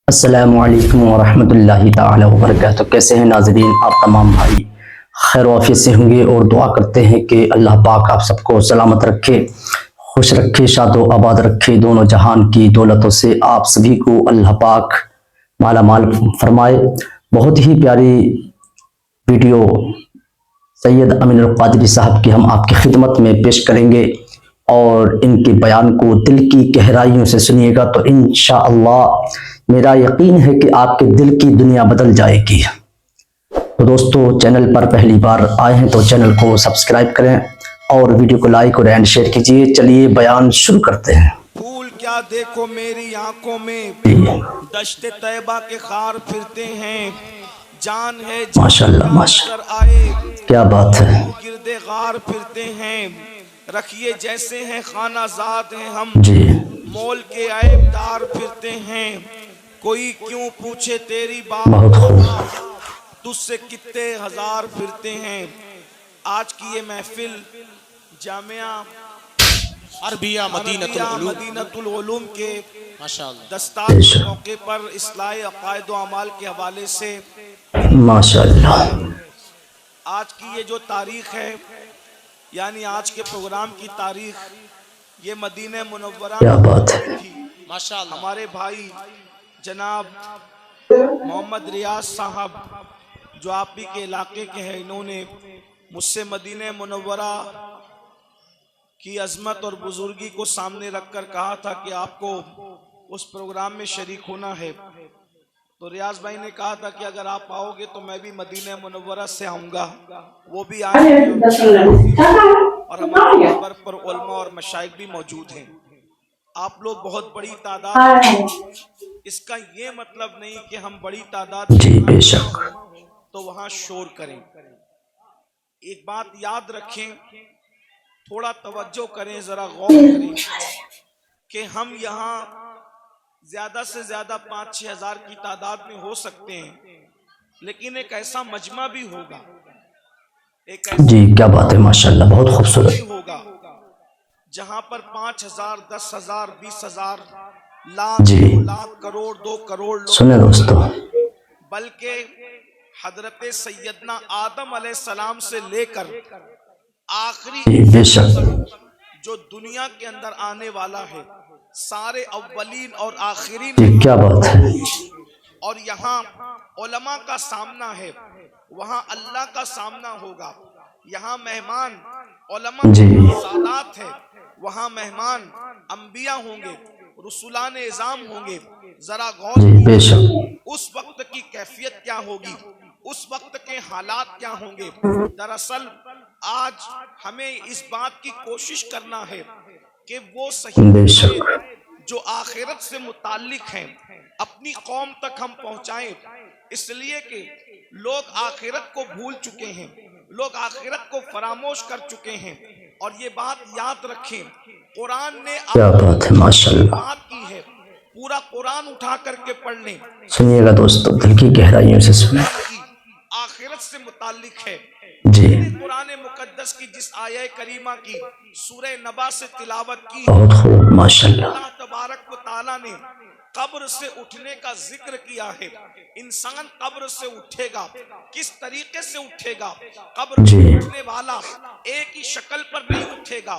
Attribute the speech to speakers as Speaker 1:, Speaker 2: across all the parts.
Speaker 1: السلام علیکم ورحمۃ اللہ تعالی وبرکاتہ۔ کیسے ہیں ناظرین؟ آپ تمام بھائی خیر و عافیت سے ہوں گے اور دعا کرتے ہیں کہ اللہ پاک آپ سب کو سلامت رکھے، خوش رکھے، شاد و آباد رکھے، دونوں جہان کی دولتوں سے آپ سبھی کو اللہ پاک مالا مال فرمائے۔ بہت ہی پیاری ویڈیو سید امین القادری صاحب کی ہم آپ کی خدمت میں پیش کریں گے، اور ان کے بیان کو دل کی گہرائیوں سے سنیے گا تو انشاءاللہ میرا یقین ہے کہ آپ کے دل کی دنیا بدل جائے گی۔ تو دوستو، چینل پر پہلی بار آئے ہیں تو چینل کو سبسکرائب کریں اور ویڈیو کو لائک اور اینڈ شیئر کیجیے۔ چلیے بیان شروع کرتے ہیں۔
Speaker 2: پھول کیا دیکھو میری آنکھوں میں، دشت طیبہ کے خار پھرتے ہیں، جان ہے
Speaker 1: ماشاءاللہ
Speaker 2: نظر آئے،
Speaker 1: کیا بات ہے
Speaker 2: گردے غار پھرتے ہیں، رکھیے جیسے ہیں خانہ زاد ہیں ہم،
Speaker 1: جی،
Speaker 2: مول کے عیب دار پھرتے ہیں، کوئی کیوں پوچھے تیری بات
Speaker 1: بہت خوب۔
Speaker 2: تجھ سے کتنے ہزار پھرتے ہیں۔ آج کی یہ محفل جامعہ
Speaker 3: عربیہ
Speaker 2: مدینۃ العلوم کے
Speaker 3: ماشاءاللہ
Speaker 2: دستار کے موقع پر اصلاح عقائد و اعمال کے حوالے سے
Speaker 1: ماشاءاللہ
Speaker 2: آج کی یہ جو تاریخ ہے، یعنی آج کے پروگرام کی تاریخ، یہ مدینہ منورہ
Speaker 1: کیا بات ہے
Speaker 2: تھی۔
Speaker 3: ماشاءاللہ
Speaker 2: ہمارے بھائی جناب محمد ریاض صاحب جو آپ ہی کے علاقے کے ہیں، انہوں نے مجھ سے مدینہ منورہ کی عظمت اور بزرگی کو سامنے رکھ کر کہا تھا کہ آپ کو اس پروگرام میں شریک ہونا ہے۔ تو ریاض بھائی نے کہا تھا کہ اگر آپ آؤ گے تو میں بھی مدینہ منورہ سے آؤں گا، وہ بھی آئیں گے، اور ہمارے قبر پر علماء اور مشائخ بھی موجود ہیں۔ آپ لوگ بہت بڑی تعداد ہیں، اس کا یہ مطلب نہیں کہ ہم بڑی تعداد
Speaker 1: جی بے شک،
Speaker 2: تو وہاں شور کریں۔ ایک بات یاد رکھیں، تھوڑا توجہ کریں، ذرا غور کریں کہ ہم یہاں زیادہ سے زیادہ 5-6 ہزار کی تعداد میں ہو سکتے ہیں، لیکن ایک ایسا مجمع بھی ہوگا، ایک ایسا
Speaker 1: جی کیا بات ہے، ماشاءاللہ بہت خوبصورت۔
Speaker 2: بھی ہوگا جہاں پر 5,000 10,000 20,000 لاکھ
Speaker 1: جی
Speaker 2: 2 لاکھ کروڑ 2 کروڑ لوگ،
Speaker 1: سنیں دوستو،
Speaker 2: بلکہ حضرت سیدنا آدم علیہ السلام سے لے کر آخری
Speaker 1: جی بے شک،
Speaker 2: جو دنیا کے اندر آنے والا ہے، سارے اولین اور آخرین
Speaker 1: جی کیا بات ہے،
Speaker 2: اور یہاں علماء کا سامنا ہے، وہاں اللہ کا سامنا ہوگا۔ یہاں مہمان علماء
Speaker 1: جی
Speaker 2: سادات ہے، وہاں مہمان انبیاء ہوں گے، رسولان اعظام ہوں گے۔ ذرا غور
Speaker 1: جی بے
Speaker 2: کیجئے،
Speaker 1: شک،
Speaker 2: اس وقت کی کیفیت کیا ہوگی، اس وقت کے حالات کیا ہوں گے۔ دراصل آج ہمیں اس بات کی کوشش کرنا ہے کہ وہ صحیح
Speaker 1: بے شک،
Speaker 2: جو آخرت سے متعلق ہیں اپنی قوم تک ہم پہنچائیں، اس لیے کہ لوگ آخرت کو بھول چکے ہیں، لوگ آخرت کو فراموش کر چکے ہیں۔ اور یہ بات یاد رکھیں، قرآن نے
Speaker 1: کیا بات ہے، ماشاءاللہ۔
Speaker 2: بات کی ہے، پورا قرآن اٹھا کر کے پڑھ لیں،
Speaker 1: سنیے گا دوستو، دل کی گہرائیوں سے سنیں۔
Speaker 2: آخرت سے متعلق ہے۔
Speaker 1: جی
Speaker 2: قرآن مقدس کی جس آیہ کریمہ کی سورہ نبا سے تلاوت کی،
Speaker 1: بہت خوب، ماشاءاللہ
Speaker 2: اللہ تبارک و تعالیٰ نے قبر سے اٹھنے کا ذکر کیا ہے۔ انسان قبر سے اٹھے گا، کس طریقے سے اٹھے گا؟ قبر
Speaker 1: جی
Speaker 2: میں اٹھنے والا ایک ہی شکل پر نہیں اٹھے گا،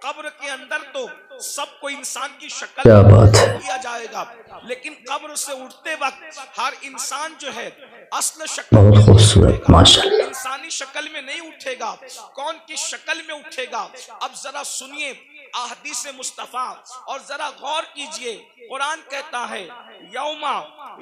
Speaker 2: قبر کے اندر تو سب کو انسان کی شکل
Speaker 1: کیا بات ہے،
Speaker 2: کیا جائے گا، لیکن قبر سے اٹھتے وقت ہر انسان جو ہے اصل شکل
Speaker 1: بہت
Speaker 2: میں
Speaker 1: خوبصورت،
Speaker 2: اٹھے گا،
Speaker 1: ماشاءاللہ۔
Speaker 2: انسانی شکل میں نہیں اٹھے گا۔ کون کس شکل میں اٹھے گا؟ اب ذرا سنیے احادیث مصطفیٰ اور ذرا غور کیجئے۔ قرآن کہتا ہے یوم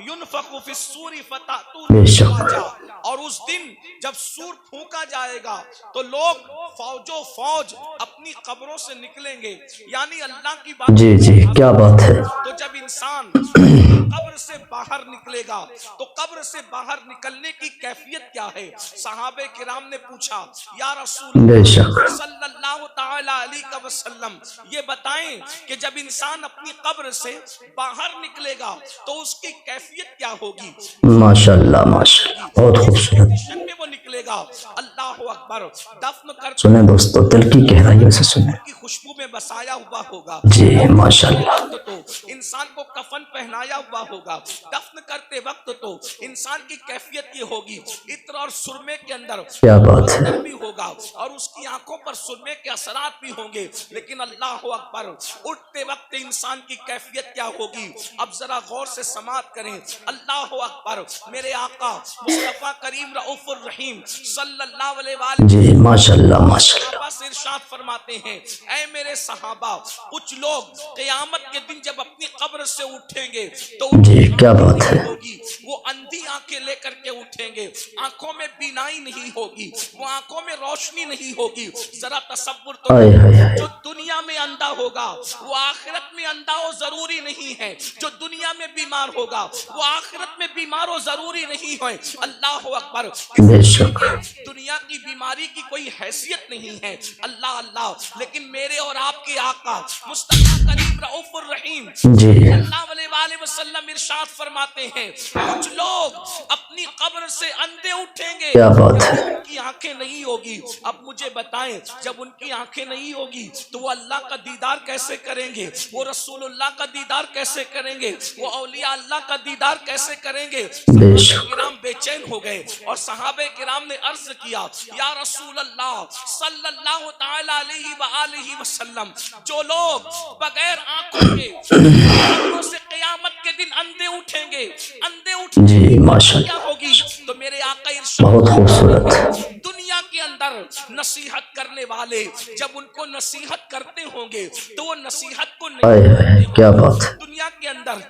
Speaker 2: ینفخ فی الصور فتأتون
Speaker 1: بے شک،
Speaker 2: افواجا، اور اس دن جب سور پھونکا جائے گا تو لوگ فوجوں فوج اپنی قبروں سے نکلیں گے، یعنی اللہ کی بات
Speaker 1: جی جی کیا بات ہے،
Speaker 2: تو جب انسان قبر سے باہر نکلے گا تو قبر سے باہر نکلنے کی کیفیت کیا ہے؟ صحابہ کرام نے پوچھا یا رسول
Speaker 1: بے
Speaker 2: اللہ
Speaker 1: شک،
Speaker 2: صلی اللہ تعالی علیہ وسلم، یہ بتائیں کہ جب انسان اپنی قبر سے باہر نکلے گا تو اس کی کیفیت کیا ہوگی؟
Speaker 1: ماشاءاللہ ماشاءاللہ بہت خوبصورت،
Speaker 2: پوزیشن میں وہ نکلے گا۔ اللہ अल्लाह अकबर दफन करते
Speaker 1: सुने दोस्तों, दिल की गहराइयों से सुने।
Speaker 2: की खुशबू में बसाया हुआ होगा।
Speaker 1: जी माशाल्लाह।
Speaker 2: तो इंसान को कफन पहनाया हुआ होगा। दफन करते वक्त तो इंसान की कैफियत ये होगी, इत्र और सुरमे के अंदर
Speaker 1: क्या बात है।
Speaker 2: भी होगा और उसकी आंखों पर सुरमे के असरात भी होंगे। लेकिन अल्लाह अकबर उठते वक्त इंसान की कैफियत क्या होगी, अब जरा गौर से समाअत करें। अल्लाह अकबर, मेरे आका मुस्तफा करीम रऊफुर रहीम सल्लल्लाहु अलैहि
Speaker 1: जी माशाल्लाह माशाल्लाह।
Speaker 2: से इरशाद फरमाते हैं, ऐ मेरे सहाबा, कुछ लोग क़यामत के दिन जब अपनी कब्र से उठेंगे तो
Speaker 1: जी क्या बात है।
Speaker 2: होगी, वो अंधी आंखें लेकर के उठेंगे, आंखों में बीनाई नहीं होगी, वो आंखों में रोशनी नहीं होगी। जरा तसव्वुर तो, जो दुनिया में अंधा होगा वो आखिरत में अंधा हो जरूरी नहीं है, जो दुनिया में बीमार होगा वो आखिरत में बीमार हो जरूरी नहीं है। अल्लाह अकबर,
Speaker 1: बेशक
Speaker 2: दुनिया की बीमारी की कोई हैसियत नहीं है। अल्लाह अल्लाह, लेकिन मेरे और आपके आका मुस्तफा करीम रऊफुर रहीम
Speaker 1: जी
Speaker 2: सल्लल्लाहु अलैहि वसल्लम इरशाद फरमाते हैं, कुछ लोग अपनी कब्र से अंधे उठेंगे,
Speaker 1: क्या बात है।
Speaker 2: उनकी आंखें नहीं होगी। अब मुझे बताएं, जब उनकी आंखें नहीं होगी तो वो अल्लाह का दीदार कैसे करेंगे, वो रसूलुल्लाह का दीदार कैसे करेंगे, वो औलिया अल्लाह का दीदार कैसे करेंगे। किराम बेचैन हो गए और सहाबे किराम ने अर्ज किया, या रसूल अल्लाह सल्लल्लाहु तआला अलैहि व आलिहि वसल्लम, जो लोग बगैर आंखों के से क़यामत के दिन अंधे उठेंगे, अंधे उठेंगे,
Speaker 1: जी माशाल्लाह,
Speaker 2: क्या होगी? तो मेरे आका इरशाद,
Speaker 1: बहुत खूबसूरत।
Speaker 2: दुनिया के अंदर नसीहत करने वाले जब उनको नसीहत करते होंगे तो वो नसीहत को नहीं,
Speaker 1: क्या बात है।
Speaker 2: दुनिया के अंदर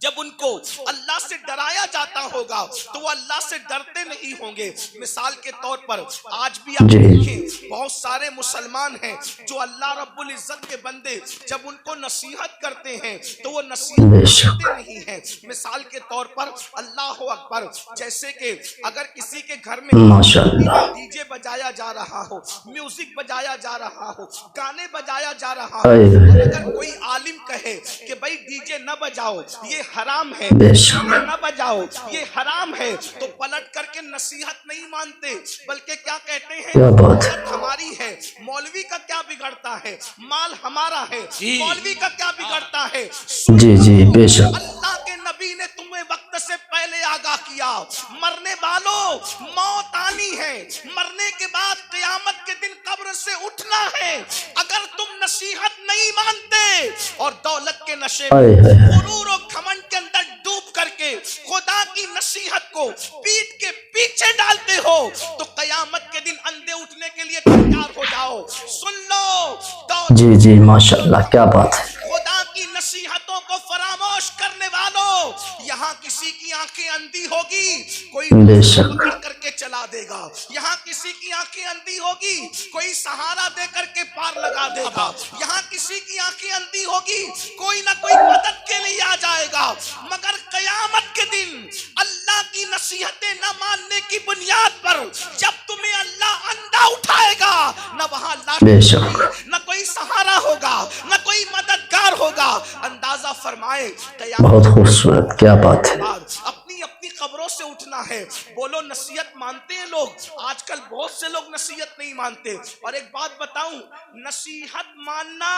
Speaker 2: जब उनको अल्लाह से डराया जाता होगा तो वो अल्लाह से डरते नहीं होंगे। मिसाल के तौर पर आज भी आप देखें, बहुत सारे मुसलमान हैं जो अल्लाह रब्बुल इज्जत के बंदे जब उनको नसीहत करते हैं तो वो नसीहत करते नहीं हैं। मिसाल के तौर पर अल्लाह अकबर, जैसे कि अगर किसी के घर में
Speaker 1: माशाल्लाह
Speaker 2: डीजे बजाया जा रहा हो, म्यूजिक बजाया जा रहा हो, गाने बजाया जा रहा हो, अगर कोई आलिम कहे कि भाई डीजे न बजाओ ये हराम है, न बजाओ ये हराम है, तो पलट करके नसीहत नहीं मानते, बल्कि क्या कहते हैं,
Speaker 1: क्या बात है।
Speaker 2: हमारी है, मौलवी का क्या बिगड़ता है, माल हमारा है, मौलवी का क्या बिगड़ता है।
Speaker 1: जी जी बेशक।
Speaker 2: अल्लाह के नबी ने तुम्हें वक्त से पहले आगाह किया, मरने वालों मौत आनी है, मरने के बाद क़यामत के दिन कब्र से उठना है। अगर तुम नसीहत नहीं मानते और दौलत के नशे में, गुरूर और घमंड के अंदर डूब करके खुदा की नसीहत को पीठ के पीछे डालते हो तो क़यामत के दिन अंधे उठने के लिए तैयार हो जाओ। सुन लो
Speaker 1: जी जी माशाल्लाह, क्या बात है।
Speaker 2: खुदा की नसीहतों को फरामोश करने वालों, यहाँ किसी की आंखें अंधी होगी, कोई पकड़ करके चला देगा, यहाँ किसी की आंखें अंधी होगी, कोई सहारा दे करके पार लगा देगा, यहाँ किसी की आंखें अंधी होगी, कोई ना कोई मदद के लिए आ जाएगा। मगर क़यामत के दिन अल्लाह की नसीहतें न मानने की बुनियाद पर जब तुम्हें अल्लाह अंधा उठाएगा, न वहाँ न कोई सहारा होगा, न कोई मददगार होगा। अंदाजा फरमाए,
Speaker 1: बहुत खूबसूरत, क्या बात है।
Speaker 2: अपनी अपनी कब्रों से उठना है। बोलो नसीहत मानते हैं लोग? आजकल बहुत से लोग नसीहत नहीं मानते। और एक बात बताऊं, नसीहत मानना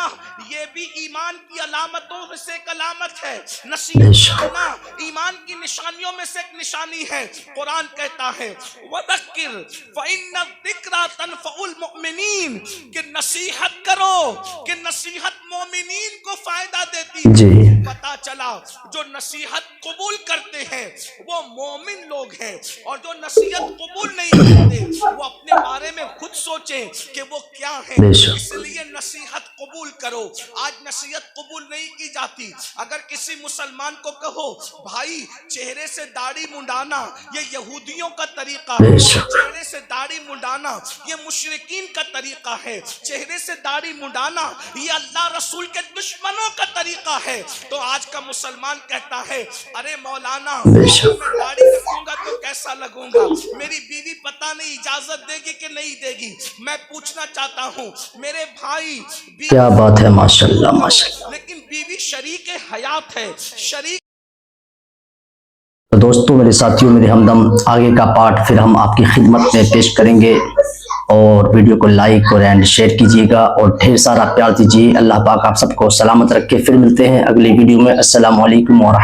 Speaker 2: ये भी ईमान की अलामतों में से एक अलामत है। नसीहत मानना ईमान की निशानियों में से एक निशानी है। कुरान कहता है वदक्किर फ़इन्न ज़िक्रा तनफ़उल मुमिनीन, कि नसीहत करो कि नसीहत मोमिनीन को फायदा देती है। पता चला जो नसीहत कबूल करते हैं वो मोमिन लोग हैं, और जो नसीहत कबूल नहीं करते वो अपने बारे में खुद सोचें कि वो क्या है। इसलिए नसीहत कबूल करो। आज नसीहत कबूल नहीं की जाती। अगर किसी मुसलमान को कहो भाई चेहरे से दाढ़ी मुंडाना ये यहूदियों का तरीका है, चेहरे से दाढ़ी मुंडाना ये मुशरिकीन का तरीका है, चेहरे से दाढ़ी मुंडाना ये अल्लाह रसूल के दुश्मनों का तरीका है, तो आज का मुसलमान कहता है अरे मौलाना मैं दाढ़ी रखूंगा तो कैसा लगूंगा, मेरी बीवी पता नहीं इजाजत देगी कि नहीं देगी। मैं पूछना चाहता हूँ मेरे भाई,
Speaker 1: क्या बात है, माशाल्लाह माशाल्लाह।
Speaker 2: लेकिन बीवी शरीक हयात है, शरीक।
Speaker 1: तो दोस्तों मेरे साथियों, मेरे हमदम, आगे का पार्ट फिर हम आपकी खिदमत में पेश करेंगे। اور ویڈیو کو لائک اور اینڈ شیئر کیجیے گا اور ڈھیر سارا پیار دیجیے. اللہ پاک آپ سب کو سلامت رکھے. پھر ملتے ہیں اگلی ویڈیو میں. السلام علیکم ورحمۃ اللہ.